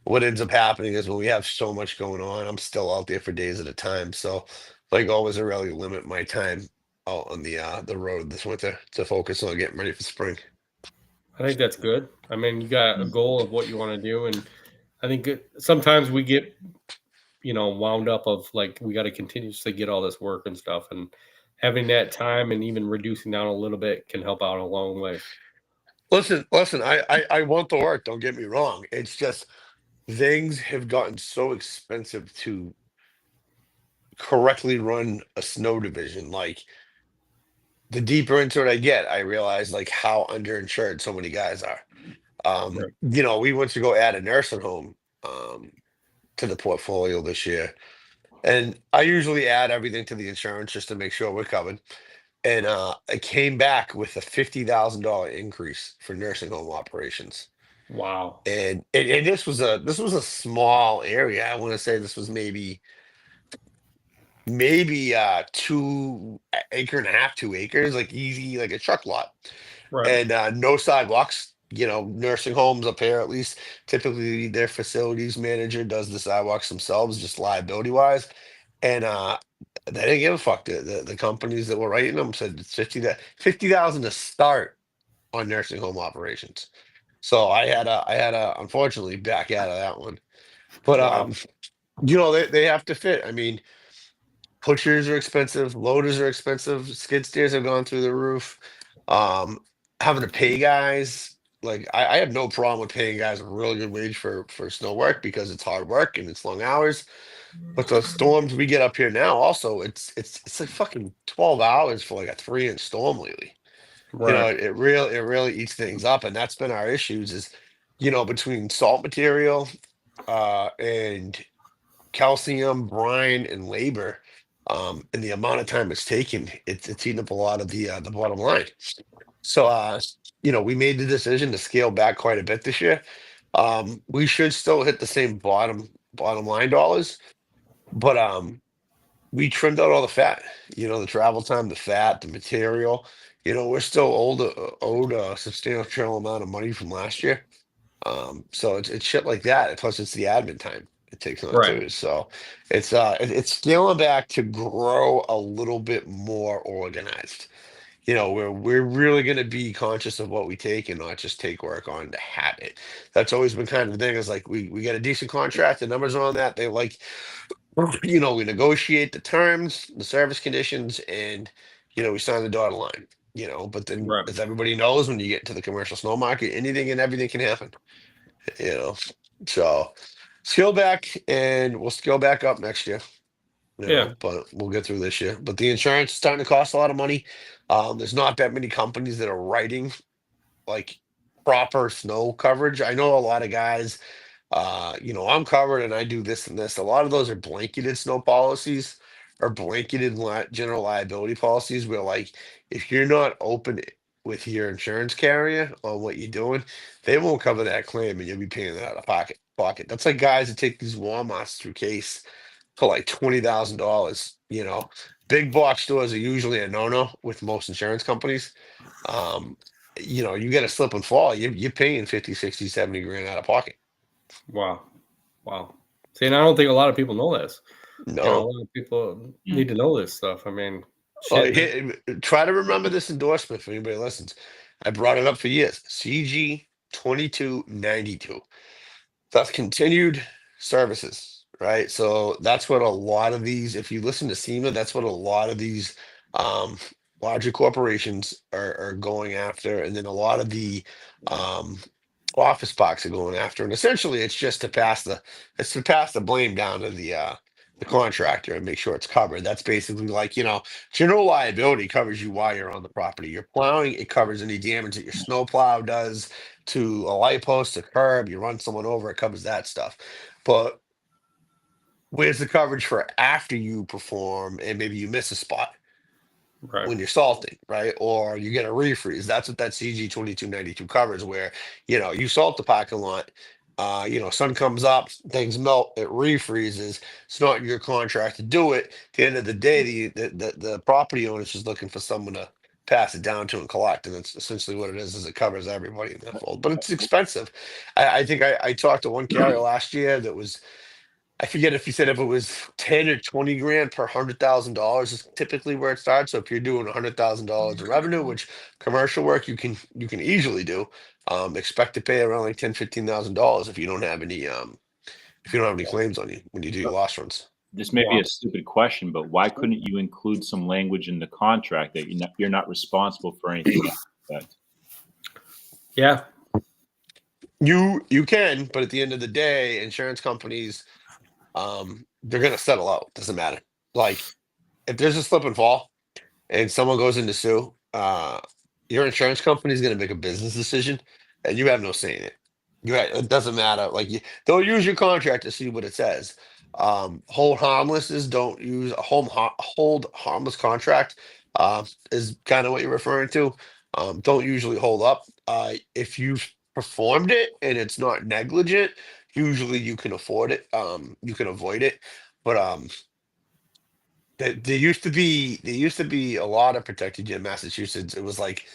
what ends up happening is when we have so much going on, I'm still out there for days at a time. So my goal was to really limit my time out on the road this winter to focus on getting ready for spring. I think that's good. I mean, you got a goal of what you want to do, and I think sometimes we get, wound up of like we got to continuously get all this work and stuff, and having that time and even reducing down a little bit can help out a long way. Listen, I want the work. Don't get me wrong. It's just things have gotten so expensive to correctly run a snow division. Like the deeper into it I get, I realize like how underinsured so many guys are. Right. We went to go add a nursing home to the portfolio this year. And I usually add everything to the insurance just to make sure we're covered. And I came back with a $50,000 increase for nursing home operations. Wow. And this was a small area. I want to say this was maybe 2 acre and a half, 2 acres, like easy, like a truck lot. Right. And no sidewalks. Nursing homes up here, at least typically their facilities manager does the sidewalks themselves, just liability wise. And they didn't give a fuck. The companies that were writing them said it's 50,000 to start on nursing home operations. So I had to unfortunately back out of that one. But Wow. they have to fit. I mean, pushers are expensive, loaders are expensive, skid steers have gone through the roof. Having to pay guys, like I have no problem with paying guys a really good wage for snow work because it's hard work and it's long hours. But the storms we get up here now, also, it's like fucking 12 hours for like a 3-inch storm lately. Right. It really eats things up, and that's been our issues is, between salt material, and calcium, brine, and labor, and the amount of time it's taken, it's eating up a lot of the bottom line. So, we made the decision to scale back quite a bit this year. We should still hit the same bottom line dollars, but we trimmed out all the fat. The travel time, the fat, the material. We're still owed a substantial amount of money from last year. So it's shit like that. Plus, it's the admin time it takes on Right. too. So it's scaling back to grow a little bit more organized. We're really going to be conscious of what we take and not just take work on to have it. That's always been kind of the thing. Is like we get a decent contract, the numbers are on that. They like, we negotiate the terms, the service conditions, and we sign the dotted line. But then, Right. as everybody knows, when you get to the commercial snow market, anything and everything can happen. You know, so scale back, and we'll scale back up next year. Yeah. But we'll get through this year. But the insurance is starting to cost a lot of money. There's not that many companies that are writing like proper snow coverage. I know a lot of guys, I'm covered and I do this and this. A lot of those are blanketed snow policies or blanketed general liability policies where, like, if you're not open with your insurance carrier on what you're doing, they won't cover that claim and you'll be paying that out of pocket. That's like guys that take these Walmarts through case for like $20,000. Big box stores are usually a no-no with most insurance companies. Um, you get a slip and fall, you're paying 50, 60, 70 grand out of pocket. Wow. Wow. See, and I don't think a lot of people know this. A No. lot of people need to know this stuff. I mean, Oh, shit. try to remember this endorsement for anybody who listens. I brought it up for years. CG 2292. That's continued services, right? So that's what a lot of these, if you listen to SEMA, that's what a lot of these um, larger corporations are going after. And then a lot of the um, office parks are going after. And essentially it's just to pass the blame down to the contractor and make sure it's covered. That's basically like, general liability covers you while you're on the property. You're plowing, it covers any damage that your snow plow does to a light post, a curb, you run someone over, it covers that stuff. But where's the coverage for after you perform and maybe you miss a spot Right. when you're salting, right? Or you get a refreeze. That's what that CG 2292 covers, where you salt the parking lot, sun comes up, things melt, it refreezes. It's not your contract to do it. At the end of the day, the property owner is just looking for someone to pass it down to and collect. And that's essentially what it is it covers everybody in that fold. But it's expensive. I think I talked to one carrier last year that was, I forget if you said if it was 10 or 20 grand per $100,000 is typically where it starts. So if you're doing $100,000 in revenue, which commercial work you can easily do, expect to pay around like $10,000-15,000 if you don't have any claims on you when you do your loss runs. This may be Wow. a stupid question, but why couldn't you include some language in the contract that you're not responsible for anything like that? Yeah. You can, but at the end of the day, insurance companies, they're gonna settle out. Doesn't matter. Like if there's a slip and fall and someone goes in to sue, your insurance company is going to make a business decision, and you have no say in it. It doesn't matter. Like they'll use your contract to see what it says. Hold harmless is don't use a hold harmless contract. Is kind of what you're referring to. Don't usually hold up. If you've performed it and it's not negligent, usually you can afford it. You can avoid it, but there used to be a lot of protected in Massachusetts. It was like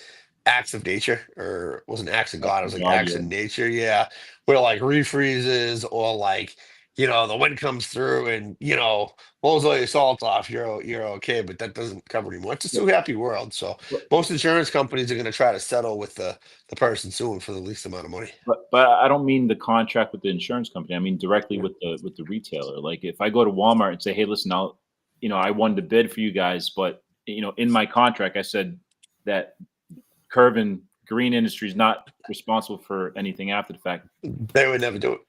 acts of nature, or it wasn't acts of God. It was like God, acts yeah. of nature. Yeah, where like refreezes or like the wind comes through and blows all your salt off. You're okay, but that doesn't cover anymore. It's a sue happy world. So most insurance companies are going to try to settle with the person suing for the least amount of money. But I don't mean the contract with the insurance company. I mean directly with the retailer. Like if I go to Walmart and say, "Hey, listen, I won the bid for you guys, but in my contract I said that Curvin Green Industries not responsible for anything after the fact." They would never do it.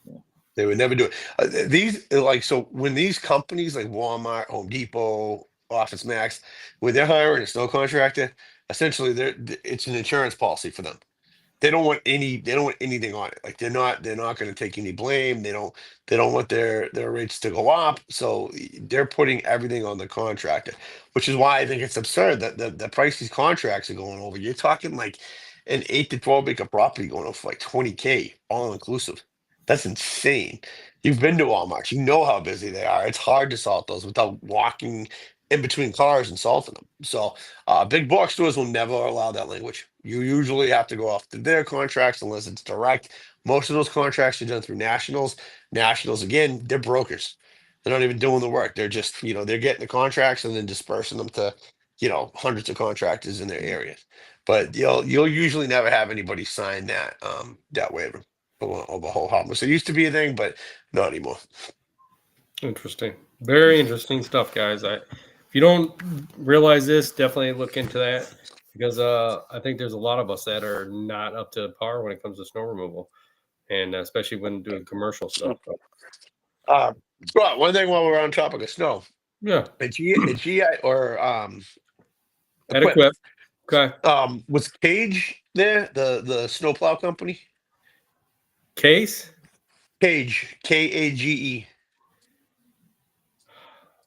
Yeah. They would never do it. So when these companies like Walmart, Home Depot, Office Max, when they're hiring a snow contractor, essentially it's an insurance policy for them. they don't want anything on it. Like they're not going to take any blame. They don't want their rates to go up. So they're putting everything on the contractor, which is why I think it's absurd that the price these contracts are going over. You're talking like an 8 to 12 acre property going over for like 20K all inclusive. That's insane. You've been to Walmart. You know how busy they are. It's hard to salt those without walking in between cars and salting them. So big box stores will never allow that language. You usually have to go off to their contracts unless it's direct. Most of those contracts are done through nationals. Nationals, again, they're brokers. They're not even doing the work. They're just, they're getting the contracts and then dispersing them to, hundreds of contractors in their areas. But you'll usually never have anybody sign that waiver of the whole harmless. It used to be a thing, but not anymore. Interesting. Very interesting stuff, guys. If you don't realize this, definitely look into that because I think there's a lot of us that are not up to par when it comes to snow removal, and especially when doing commercial stuff. Well, one thing while we're on topic of snow, Yeah, a GI or Equip. Okay. was Cage there, the snowplow company? Case. Cage, Kage.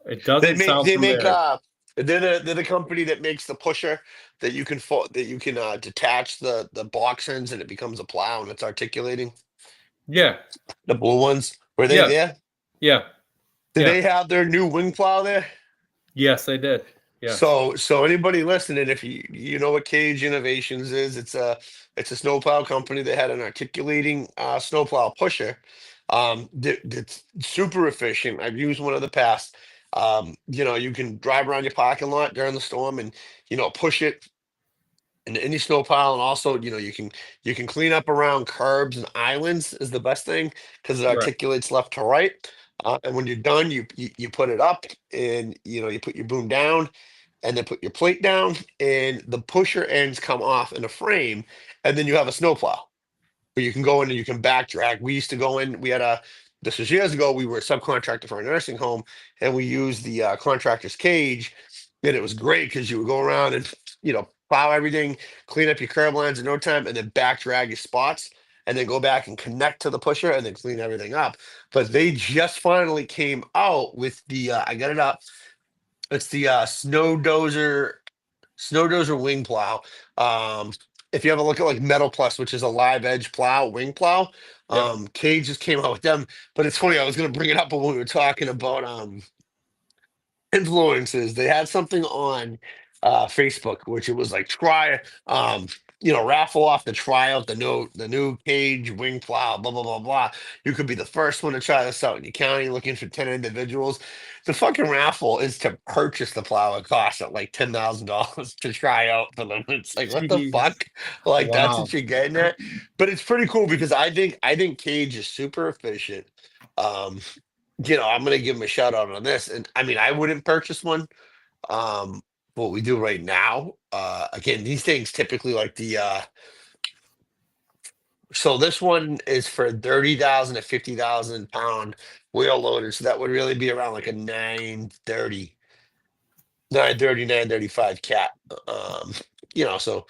It doesn't sound familiar. They're the company that makes the pusher that you can detach the box ends and it becomes a plow and it's articulating. Yeah. The blue ones, were they Yeah. there? Yeah. Did Yeah. they have their new wing plow there? Yes, they did. Yeah. So anybody listening, if you know what Cage Innovations is, it's a snowplow company that had an articulating snowplow pusher. That's super efficient. I've used one in the past. You can drive around your parking lot during the storm and push it in any snowplow, and also you can clean up around curbs and islands is the best thing because it Right. articulates left to right. And when you're done, you put it up and you put your boom down and then put your plate down and the pusher ends come off in a frame and then you have a snowplow where you can go in and you can back drag. We used to go in, this was years ago, we were a subcontractor for a nursing home and we used the contractor's cage and it was great because you would go around and, plow everything, clean up your curb lines in no time and then back drag your spots and then go back and connect to the pusher and then clean everything up. But they just finally came out with I got it up. It's the snow dozer wing plow. If you have a look at like Metal Plus, which is a live edge plow, wing plow, Cage just came out with them. But it's funny, I was gonna bring it up when we were talking about influences. They had something on Facebook, which it was like raffle off the tryout the new Cage wing plow, blah blah blah blah. You could be the first one to try this out in your county, looking for 10 individuals. The fucking raffle is to purchase the plow. It costs at like $10,000 to try out for them. It's like what the Jeez. fuck? Like that's Wow. what you're getting at. But it's pretty cool because I think Cage is super efficient. I'm gonna give him a shout out on this. And I mean, I wouldn't purchase one. What we do right now, again, these things typically like so this one is for 30,000 to 50,000 pound wheel loader. So that would really be around like a 935 cat. So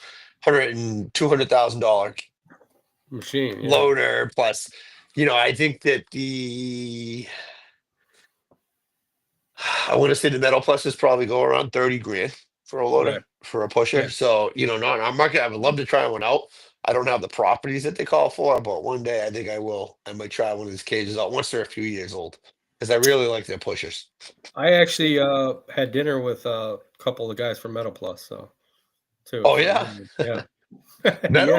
200,000 dollar Machine. Yeah. loader plus, I think that I want to say the Metal Plus is probably go around 30 grand for a loader Right. for a pusher. Yeah. So, I'm market. I would love to try one out. I don't have the properties that they call for, but one day I think I will. I might try one of these cages out once they're a few years old because I really like their pushers. I actually had dinner with a couple of guys from Metal Plus, so too. Oh So, yeah, yeah.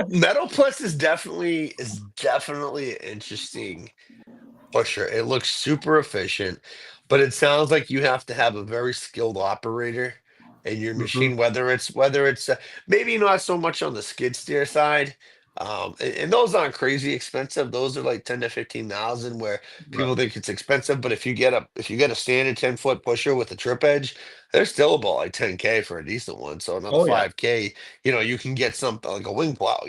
Metal Plus is definitely an interesting pusher. It looks super efficient, but it sounds like you have to have a very skilled operator in your Mhm. machine, whether it's maybe not so much on the skid steer side. And those aren't crazy expensive. Those are like 10 to 15,000 where people Right. think it's expensive. But if you get a standard 10-foot pusher with a trip edge, they're still about like 10K for a decent one. So another Oh yeah. 5K, you can get something like a wing plow,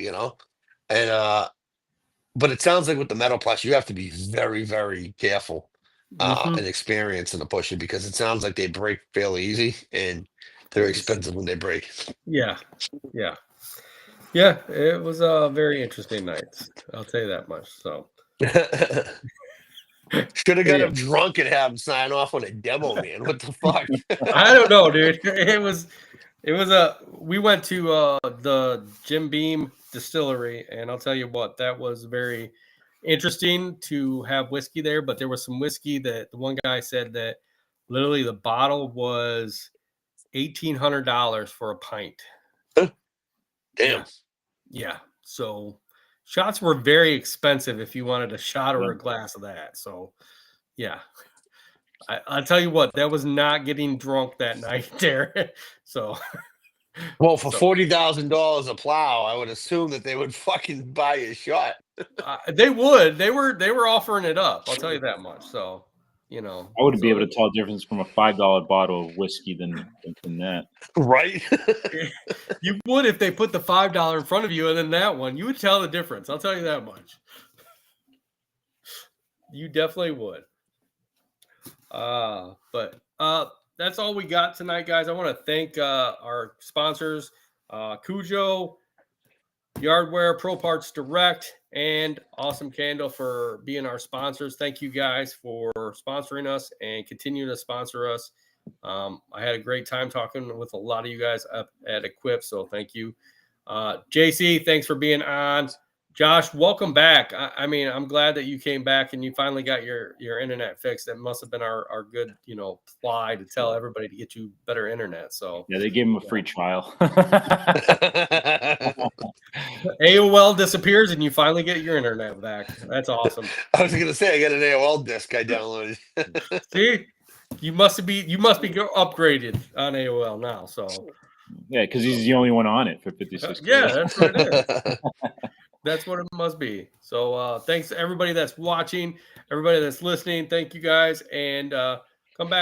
and but it sounds like with the Metal Plus, you have to be very, very careful Mhm. and experienced in the pusher because it sounds like they break fairly easy and they're expensive when they break. Yeah. Yeah. Yeah, it was a very interesting night. I'll tell you that much. So Should have got yeah. him drunk and have him sign off on a demo, man. What the fuck? I don't know, dude. We went to the Jim Beam distillery, and I'll tell you what, that was very interesting to have whiskey there, but there was some whiskey that the one guy said that literally the bottle was $1,800 for a pint. Damn. Yeah. So shots were very expensive if you wanted a shot or Yeah. a glass of that. So yeah. I'll tell you what, that was not getting drunk that night there. So Well, for So- $40,000 a plow, I would assume that they would fucking buy a shot. they would. They were offering it up. I'll tell you that much. So, you know, I wouldn't be so able to tell the difference from a $5 bottle of whiskey than that. Right? you would if they put the $5 in front of you and then that one. You would tell the difference. I'll tell you that much. You definitely would. But that's all we got tonight, guys. I want to thank our sponsors, Cujo, Yardware, Pro Parts Direct, and Awesome Candle for being our sponsors. Thank you guys for sponsoring us and continue to sponsor us. I had a great time talking with a lot of you guys up at Equip, so thank you. JC, thanks for being on. Josh, welcome back. I mean, I'm glad that you came back and you finally got your internet fixed. That must have been our good, ply to tell everybody to get you better internet. So Yeah, they gave him a free trial. AOL disappears and you finally get your internet back. That's awesome. I was gonna say I got an AOL disc I downloaded. See, you must be upgraded on AOL now. So Yeah, because he's the only one on it for 56. yeah, days. that's what it is. That's what it must be. So thanks to everybody that's watching, everybody that's listening. Thank you guys, and come back